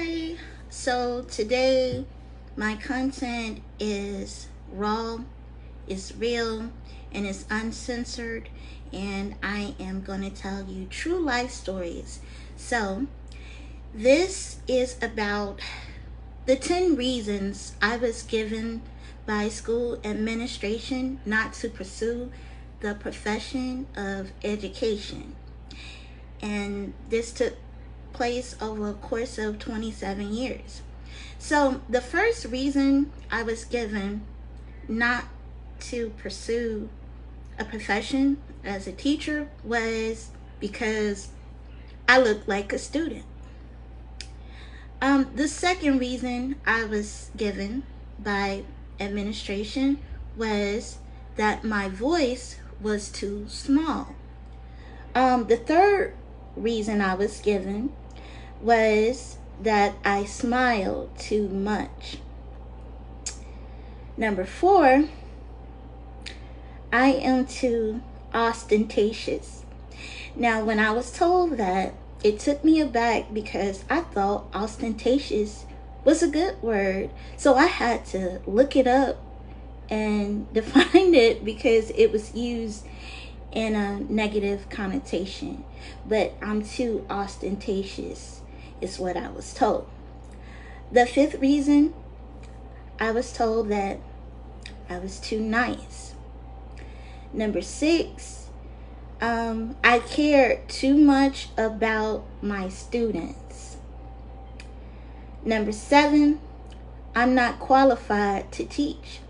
Hi. So today my content is raw, is real, and is uncensored, and I am going to tell you true life stories. So this is about the 10 reasons I was given by school administration not to pursue the profession of education. And this took place over a course of 27 years. So, the first reason I was given not to pursue a profession as a teacher was because I looked like a student. The second reason I was given by administration was that my voice was too small. The third reason I was given was that I smiled too much. Number 4, I am too ostentatious. Now, when I was told that, it took me aback because I thought ostentatious was a good word. So I had to look it up and define it because it was used in a negative connotation. But I'm too ostentatious is what I was told. The 5th reason, I was told that I was too nice. Number 6, I cared too much about my students. Number 7, I'm not qualified to teach.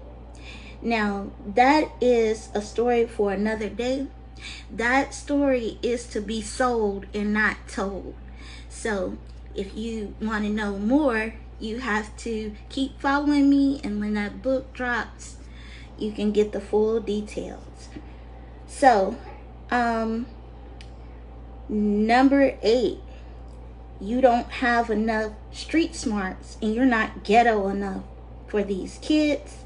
Now, that is a story for another day. That story is to be sold and not told. So, if you want to know more, you have to keep following me, and when that book drops, you can get the full details. So, number 8, you don't have enough street smarts and you're not ghetto enough for these kids.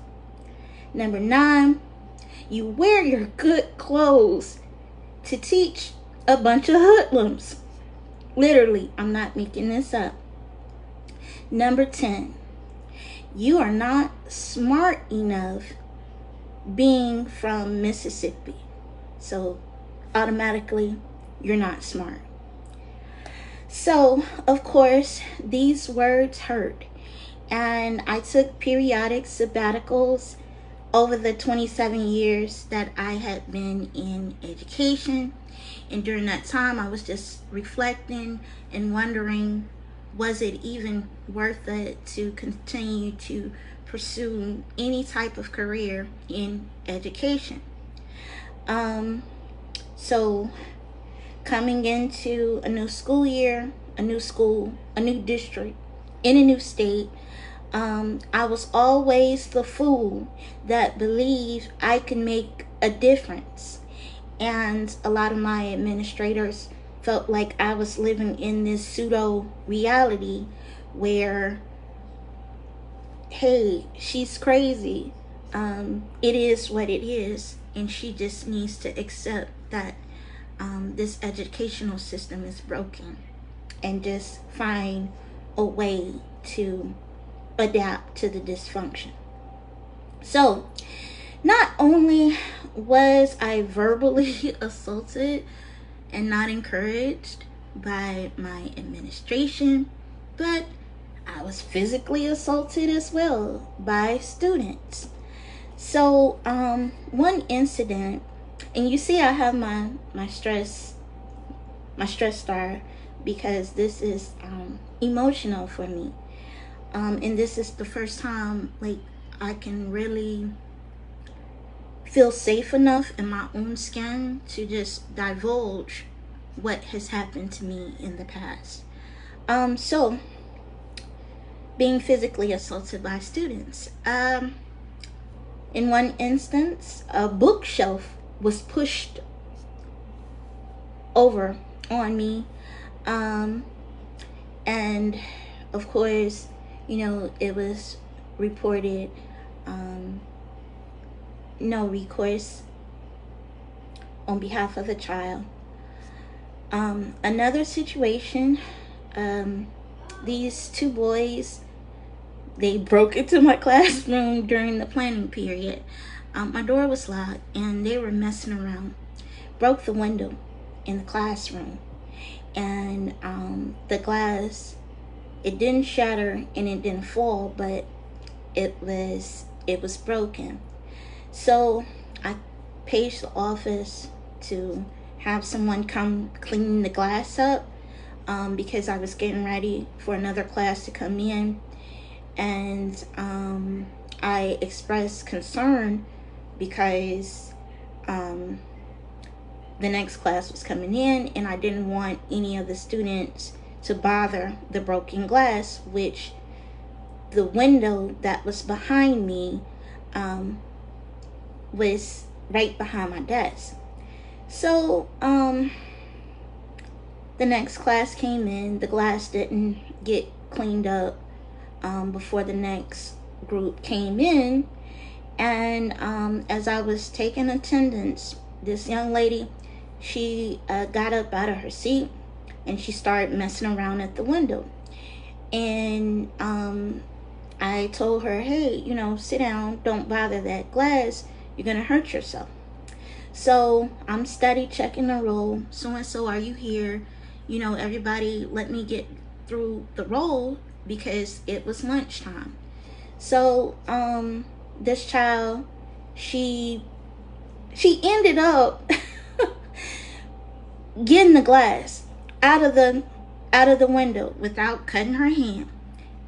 Number 9, you wear your good clothes to teach a bunch of hoodlums. Literally, I'm not making this up. Number 10, you are not smart enough being from Mississippi. So automatically, you're not smart. So, of course, these words hurt. And I took periodic sabbaticals over the 27 years that I had been in education. And during that time, I was just reflecting and wondering, was it even worth it to continue to pursue any type of career in education? So coming into a new school year, a new school, a new district, in a new state, I was always the fool that believed I could make a difference. And a lot of my administrators felt like I was living in this pseudo reality where, hey, she's crazy. It is what it is, and she just needs to accept that this educational system is broken and just find a way to adapt to the dysfunction. So, not only was I verbally assaulted and not encouraged by my administration, but I was physically assaulted as well by students. So, one incident, and you see I have my stress star because this is emotional for me. And this is the first time like I can really feel safe enough in my own skin to just divulge what has happened to me in the past. So being physically assaulted by students. In one instance, a bookshelf was pushed over on me. And of course, it was reported no recourse on behalf of the child. Another situation, these two boys, they broke into my classroom during the planning period. My door was locked and they were messing around. Broke the window in the classroom, and the glass, it didn't shatter and it didn't fall, but it was broken. So I paged the office to have someone come clean the glass up, because I was getting ready for another class to come in, and I expressed concern because the next class was coming in, and I didn't want any of the students to bother the broken glass, which the window that was behind me was right behind my desk. So the next class came in. The glass didn't get cleaned up before the next group came in, and as I was taking attendance, this young lady, she got up out of her seat and she started messing around at the window. And I told her, hey, sit down, don't bother that glass, you're gonna hurt yourself. So I'm steady checking the roll. So and so, are you here? Everybody, let me get through the roll because it was lunchtime. So this child, she ended up getting the glass out of the window without cutting her hand.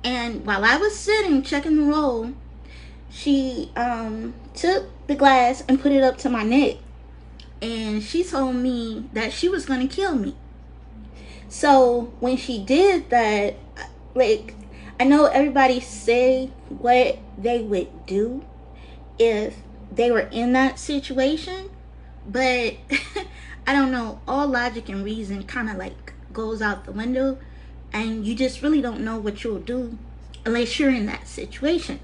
And while I was sitting checking the roll, she took the glass and put it up to my neck, and she told me that she was going to kill me. So when she did that, I know everybody say what they would do if they were in that situation, but I don't know, all logic and reason kind of goes out the window, and you just really don't know what you'll do unless you're in that situation.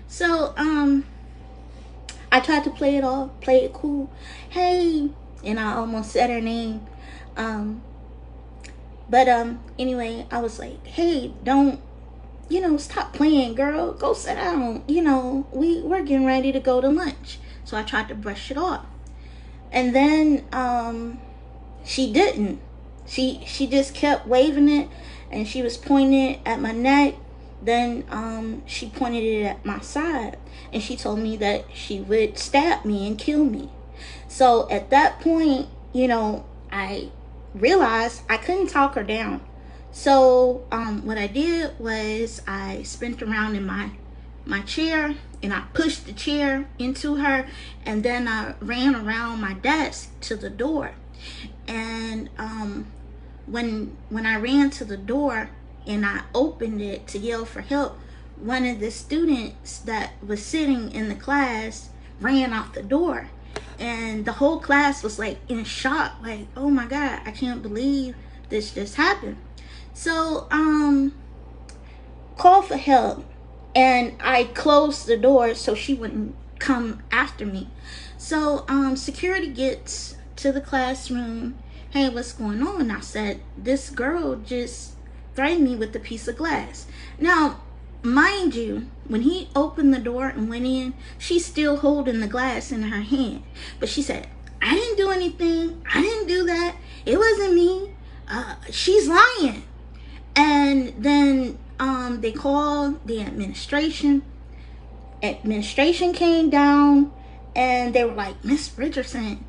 So I tried to play it cool. Hey, and I almost said her name. But anyway, I was like, hey, don't, stop playing, girl. Go sit down. We're getting ready to go to lunch. So I tried to brush it off. And then she didn't. She just kept waving it, and she was pointing it at my neck. Then she pointed it at my side, and she told me that she would stab me and kill me. So at that point, I realized I couldn't talk her down. So what I did was I spent around in my chair, and I pushed the chair into her, and then I ran around my desk to the door. And when I ran to the door and I opened it to yell for help, one of the students that was sitting in the class ran out the door, and the whole class was in shock, oh my God, I can't believe this just happened. So call for help, and I closed the door so she wouldn't come after me. So security gets to the classroom. Hey, what's going on? I said, this girl just threatened me with a piece of glass. Now, mind you, when he opened the door and went in, she's still holding the glass in her hand. But she said, I didn't do anything. I didn't do that. It wasn't me. She's lying. And then they called the administration. Administration came down, and they were like, Miss Richardson,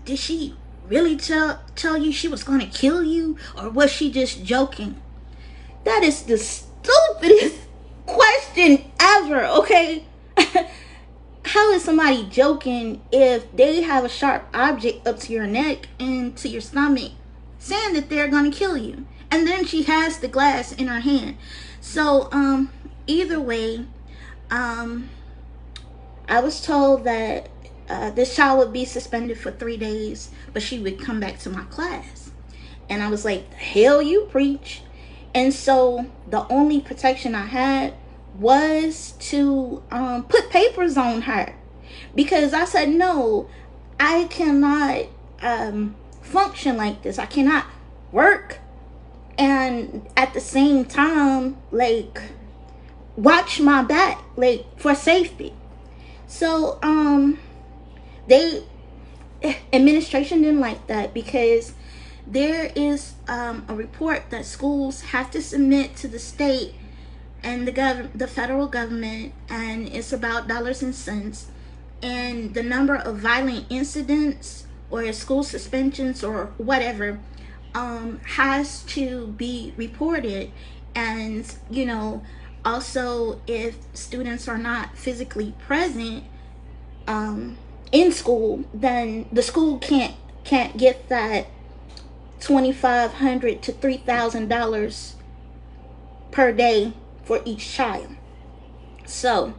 did she really tell you she was going to kill you, or was she just joking? That is the stupidest question ever, okay? How is somebody joking if they have a sharp object up to your neck and to your stomach saying that they're going to kill you? And then she has the glass in her hand. So either way, I was told that this child would be suspended for 3 days, but she would come back to my class. And I was like, the hell you preach. And so the only protection I had was to put papers on her, because I said, no, I cannot function like this. I cannot work and and at the same time, like, watch my back, like, for safety. So they administration didn't like that, because there is a report that schools have to submit to the state and the federal government, and it's about dollars and cents, and the number of violent incidents or school suspensions or whatever has to be reported. And also, if students are not physically present in school, then the school can't get that $2,500 to $3,000 per day for each child. So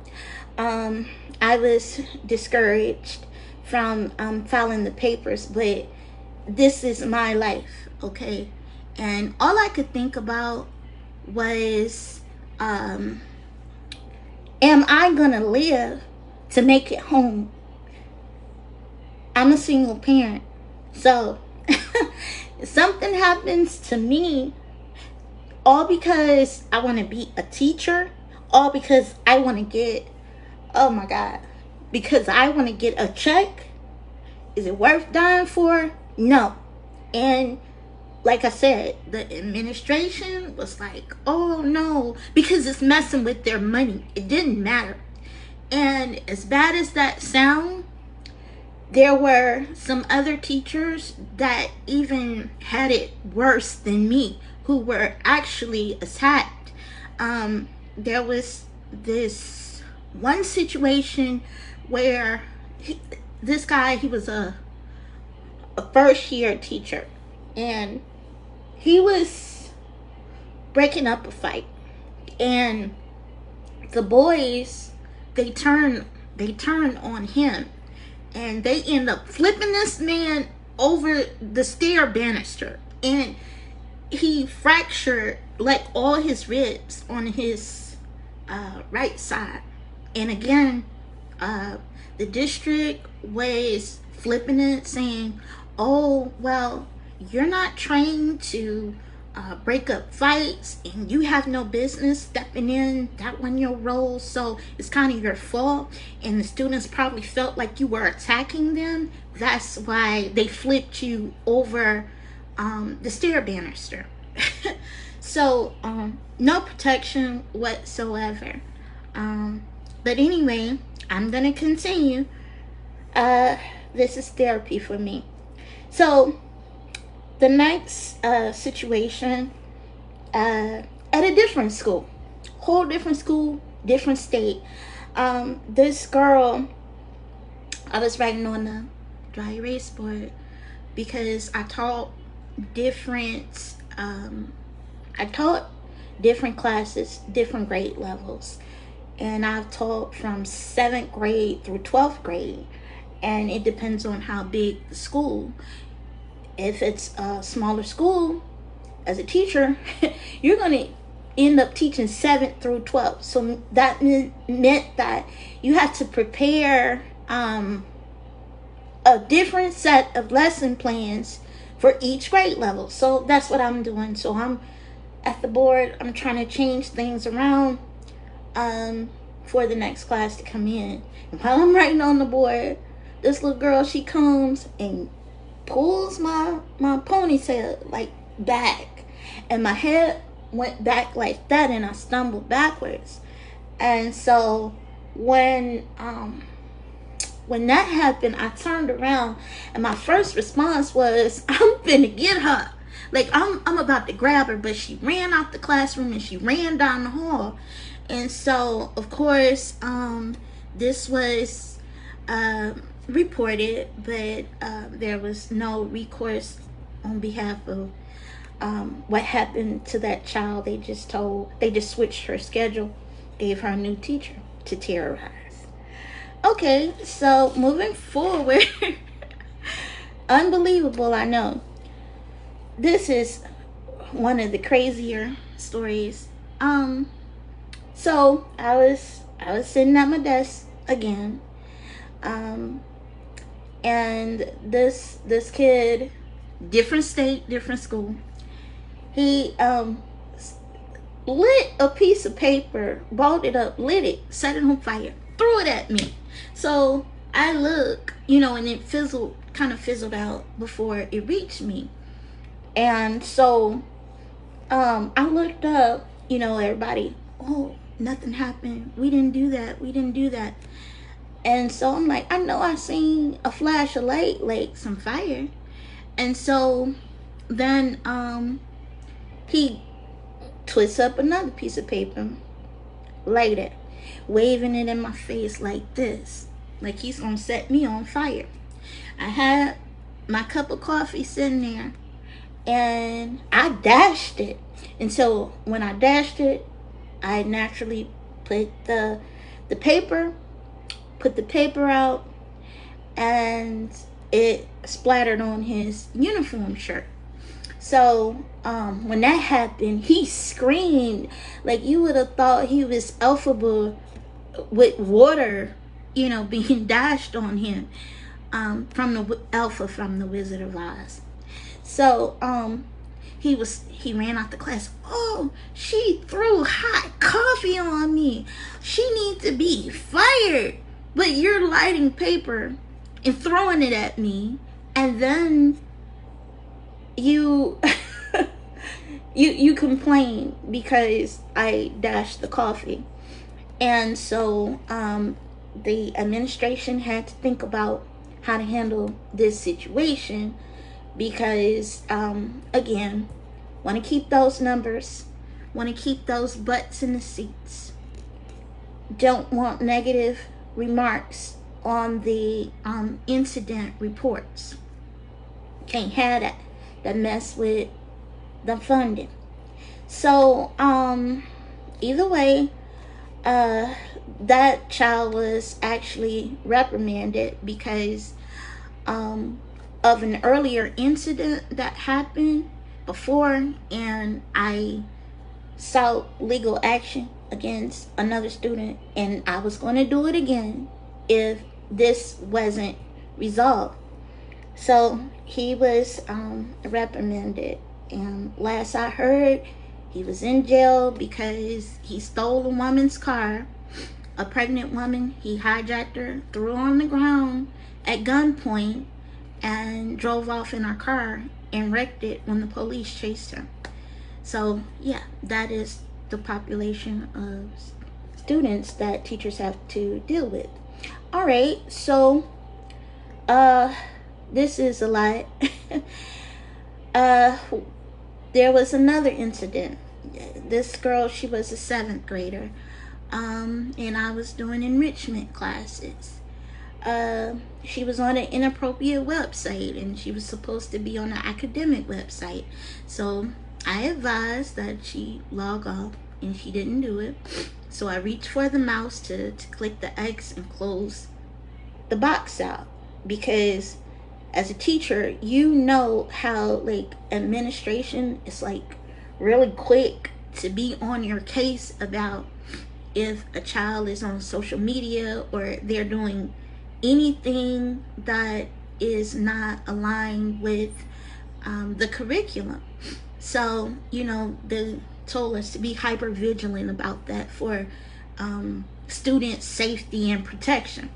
I was discouraged from filing the papers, but this is my life, okay? And all I could think about was, am I gonna live to make it home? I'm a single parent, so if something happens to me, all because I want to be a teacher, all because I want to get, oh my God, because I want to get a check, is it worth dying for? No. And like I said, the administration was like, oh no, because it's messing with their money. It didn't matter. And as bad as that sound, there were some other teachers that even had it worse than me, who were actually attacked. There was this one situation where this guy, he was a first year teacher, and he was breaking up a fight, and the boys, they turned on him, and they end up flipping this man over the stair banister, and he fractured like all his ribs on his right side. And again, the district was flipping it, saying, oh, well, you're not trained to break up fights, and you have no business stepping in that 1 year role, so it's kind of your fault, and the students probably felt like you were attacking them. That's why they flipped you over the stair banister. So no protection whatsoever. But anyway, I'm gonna continue. This is therapy for me. So the next situation, at a different school, whole different school, different state. This girl, I was writing on the dry erase board because I taught different classes, different grade levels, and I've taught from 7th grade through 12th grade, and it depends on how big the school. If it's a smaller school, as a teacher, you're going to end up teaching 7th through 12th. So that meant that you had to prepare a different set of lesson plans for each grade level. So that's what I'm doing. So I'm at the board, I'm trying to change things around for the next class to come in. And while I'm writing on the board, this little girl, she comes and pulls my ponytail like back, and my head went back like that, and I stumbled backwards. And so when that happened, I turned around, and my first response was, I'm finna get her. Like, I'm about to grab her, but she ran out the classroom and she ran down the hall. And so, of course, this was reported, but there was no recourse on behalf of what happened to that child. They just switched her schedule, gave her a new teacher to terrorize. Okay, so moving forward, unbelievable, I know. This is one of the crazier stories. So I was sitting at my desk again, and this kid, different state, different school, He lit a piece of paper, balled it up, lit it, set it on fire, threw it at me. So I look, and it kind of fizzled out before it reached me. And so I looked up, everybody, oh, nothing happened. We didn't do that. We didn't do that. And so I'm like, I know I seen a flash of light, like some fire. And so then he twists up another piece of paper, light it, waving it in my face like this, like he's gonna set me on fire. I had my cup of coffee sitting there, and I dashed it. And so when I dashed it, I naturally put the paper out, and it splattered on his uniform shirt. So when that happened, he screamed like you would have thought he was Elphaba with water, being dashed on him from the Elpha from the Wizard of Oz. So he ran out the class. Oh, she threw hot coffee on me. She needs to be fired. But you're lighting paper and throwing it at me, and then you you complain because I dashed the coffee. And so the administration had to think about how to handle this situation, because again, want to keep those numbers, want to keep those butts in the seats, don't want negative remarks on the incident reports. Can't have that mess with the funding. So either way, that child was actually reprimanded because of an earlier incident that happened before, and I sought legal action against another student, and I was going to do it again if this wasn't resolved. So he was reprimanded, and last I heard, he was in jail because he stole a woman's car, a pregnant woman. He hijacked her, threw her on the ground at gunpoint, and drove off in our car and wrecked it when the police chased him. So yeah, that is the population of students that teachers have to deal with. All right, so this is a lot. There was another incident. This girl, she was a 7th grader, and I was doing enrichment classes. She was on an inappropriate website, and she was supposed to be on an academic website. So I advised that she log off, and she didn't do it. So I reached for the mouse to click the X and close the box out, because as a teacher, how like administration is like really quick to be on your case about if a child is on social media or they're doing anything that is not aligned with the curriculum. So they told us to be hyper vigilant about that for student safety and protection.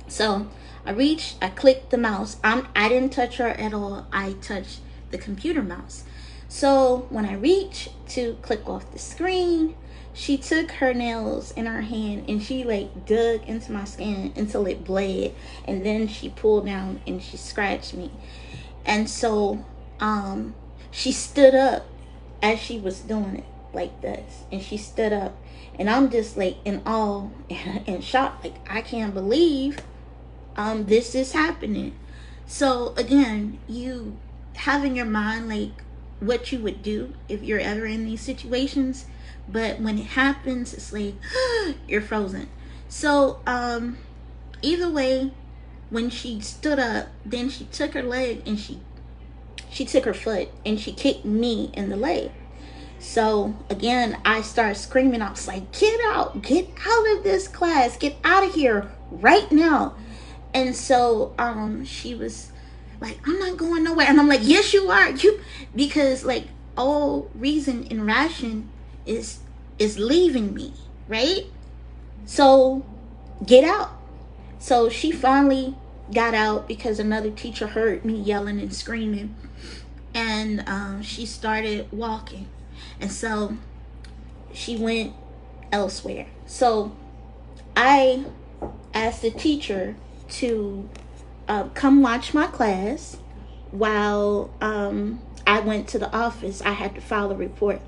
So I clicked the mouse. I didn't touch her at all. I touched the computer mouse. So when I reached to click off the screen, she took her nails in her hand and she like dug into my skin until it bled, and then she pulled down and she scratched me. And so she stood up as she was doing it like this, and she stood up, and I'm just like in awe and shocked, like I can't believe this is happening. So again, you have in your mind like what you would do if you're ever in these situations, but when it happens, it's like you're frozen. So either way, when she stood up, then she took her leg and she took her foot and she kicked me in the leg. So again, I started screaming. I was like, get out of this class, get out of here right now. And so she was like, I'm not going nowhere. And I'm like, yes you are, because like all reason and ration is leaving me, right? So get out. So she finally got out because another teacher heard me yelling and screaming, and she started walking, and so she went elsewhere. So I asked the teacher to come watch my class while I went to the office. I had to file a report.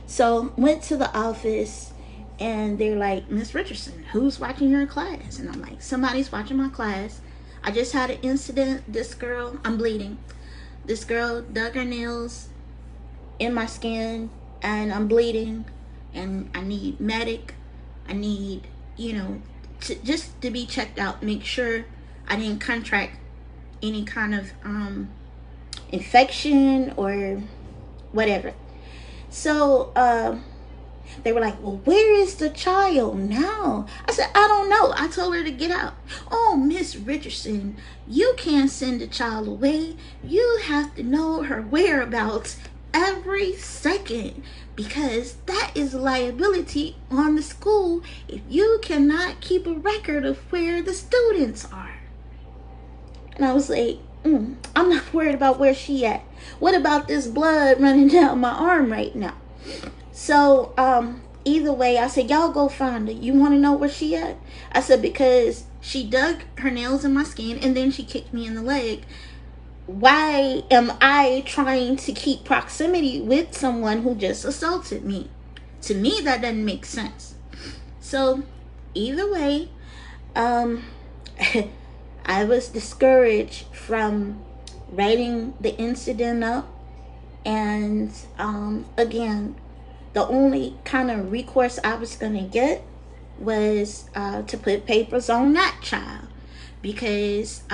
So went to the office, and they're like, Miss Richardson, who's watching your class? And I'm like, somebody's watching my class. I just had an incident. This girl, I'm bleeding. This girl dug her nails in my skin, and I'm bleeding, and I need medic. I need, just to be checked out, make sure I didn't contract any kind of infection or whatever. So they were like, well, where is the child now? I said, I don't know. I told her to get out. Oh, Miss Richardson, you can't send the child away. You have to know her whereabouts every second, because that is liability on the school if you cannot keep a record of where the students are. And I was like, I'm not worried about where she at. What about this blood running down my arm right now? So either way, I said, y'all go find her. You want to know where she at? I said, because she dug her nails in my skin and then she kicked me in the leg. Why am I trying to keep proximity with someone who just assaulted me? To me, that doesn't make sense. So either way, I was discouraged from writing the incident up. And again, the only kind of recourse I was going to get was to put papers on that child. Because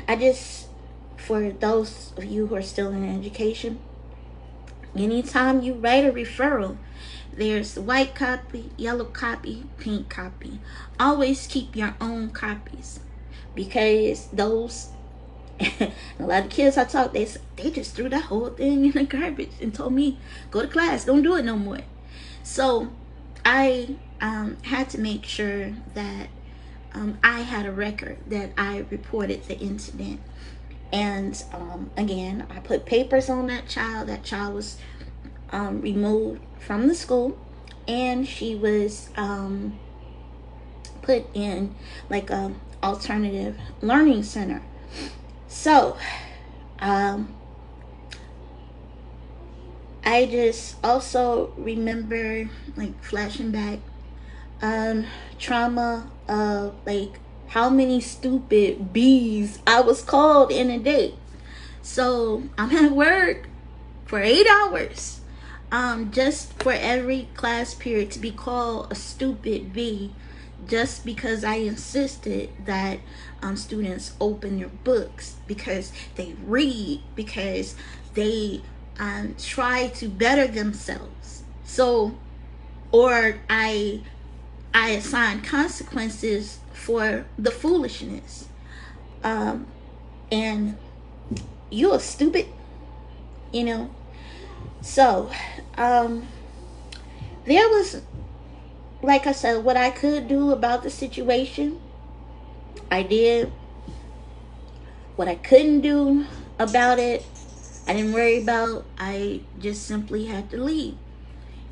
I just, for those of you who are still in education, anytime you write a referral, there's white copy, yellow copy, pink copy. Always keep your own copies, because those a lot of kids I talk, they just threw that whole thing in the garbage and told me, go to class, don't do it no more. So I had to make sure that I had a record that I reported the incident. And again, I put papers on that child. That child was removed from the school, and she was put in like a alternative learning center. So I just also remember, like, flashing back trauma of like how many stupid B's I was called in a day. So I'm at work for 8 hours just for every class period to be called a stupid B, just because I insisted that students open their books, because they read, because they try to better themselves. So, or I assign consequences for the foolishness. And you're stupid, So, there was, like I said, what I could do about the situation, I did. What I couldn't do about it, I didn't worry about. I just simply had to leave.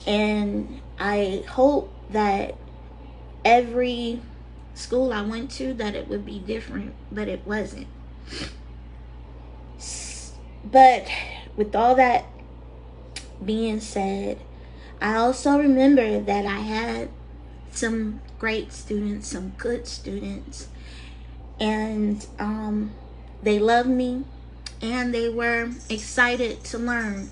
And I hope that every school I went to, that it would be different, but it wasn't. But with all that being said, I also remember that I had some great students, some good students, and they loved me, and they were excited to learn.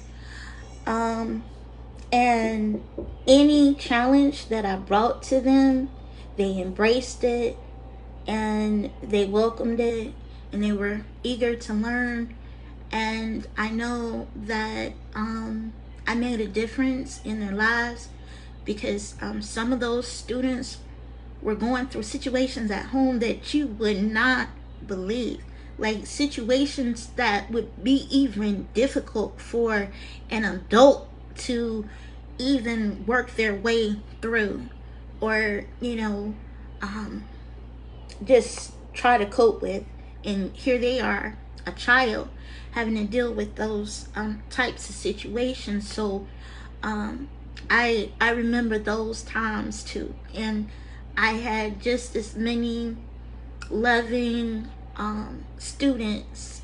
And any challenge that I brought to them, they embraced it, and they welcomed it, and they were eager to learn. And I know that I made a difference in their lives, because some of those students were going through situations at home that you would not believe. like situations that would be even difficult for an adult to even work their way through, or just try to cope with. And here they are, a child, having to deal with those types of situations. So I remember those times too, and I had just as many loving students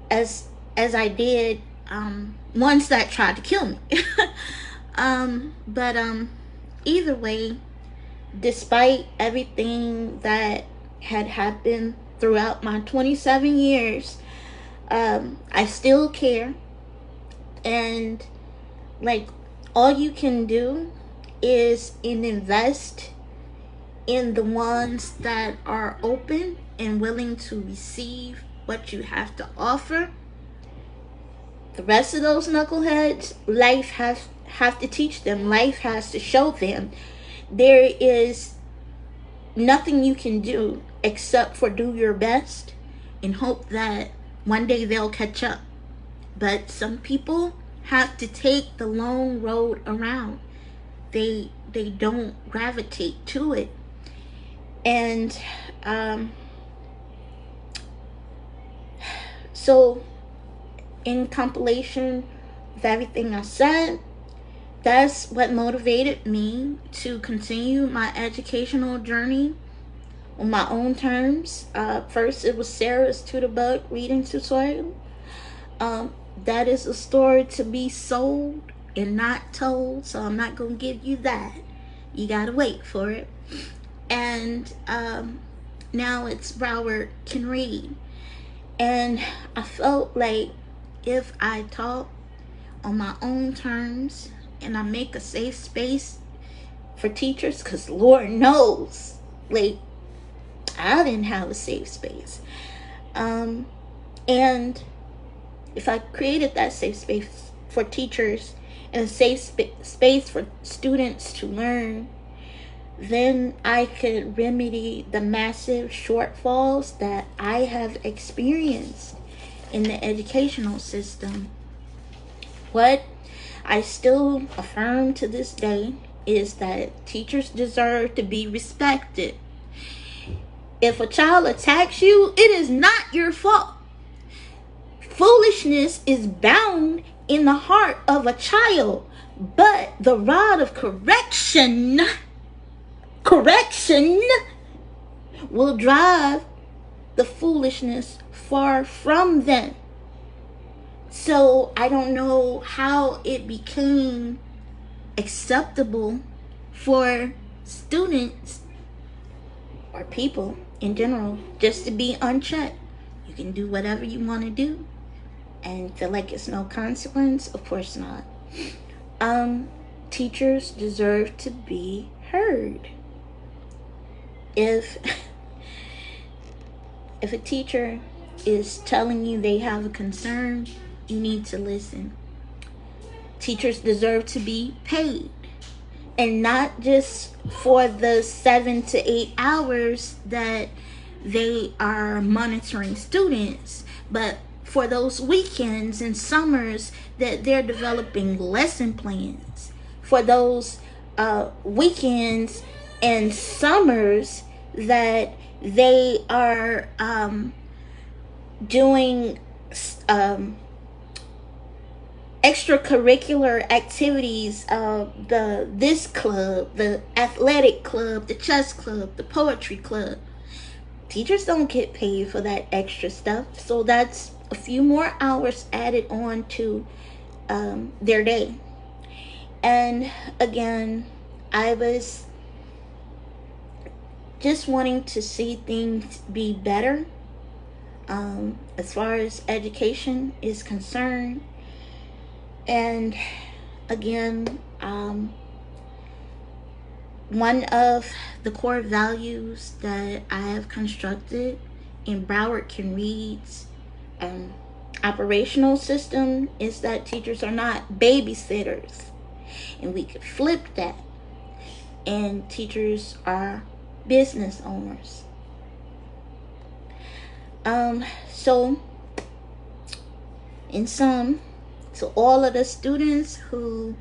as I did ones that tried to kill me. But either way, despite everything that had happened throughout my 27 years, I still care. And like, all you can do is invest in the ones that are open and willing to receive what you have to offer. The rest of those knuckleheads, life have to teach them. Life has to show them. There is nothing you can do except for do your best and hope that one day they'll catch up. But some people have to take the long road around. They don't gravitate to it. And so in compilation of everything I said, that's what motivated me to continue my educational journey on my own terms. First, it was Sarah's Tutor Bug reading tutorial. That is a story to be sold and not told, so I'm not going to give you that. You got to wait for it. And now it's Broward Can Read. And I felt like if I talk on my own terms and I make a safe space for teachers, because Lord knows, like, I didn't have a safe space. And if I created that safe space for teachers and a safe space for students to learn, then I could remedy the massive shortfalls that I have experienced in the educational system. What I still affirm to this day is that teachers deserve to be respected. If a child attacks you, it is not your fault. Foolishness is bound in the heart of a child, but the rod of correction will drive the foolishness far from them. So I don't know how it became acceptable for students or people in general just to be unchecked. You can do whatever you want to do and feel like it's no consequence. Of course not. Teachers deserve to be heard. If a teacher is telling you they have a concern, you need to listen. Teachers deserve to be paid, and not just for the 7 to 8 hours that they are monitoring students, but for those weekends and summers that they're developing lesson plans, for those weekends and summers that they are doing extracurricular activities, this club, the athletic club, the chess club, the poetry club. Teachers don't get paid for that extra stuff, so that's a few more hours added on to their day. And again, I was just wanting to see things be better as far as education is concerned. And again, one of the core values that I have constructed in Broward Can Read's operational system is that teachers are not babysitters. And we could flip that. And teachers are business owners. So in sum, to all of the students who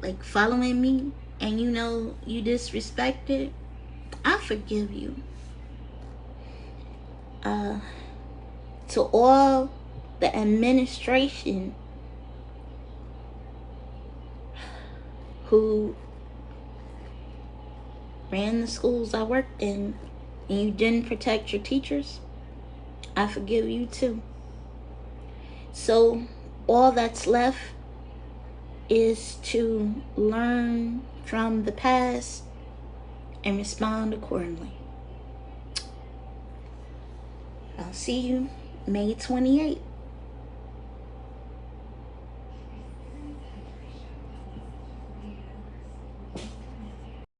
like following me and you know you disrespected, I forgive you. To all the administration who ran the schools I worked in and you didn't protect your teachers, I forgive you too. So all that's left is to learn from the past and respond accordingly. I'll see you May 28th.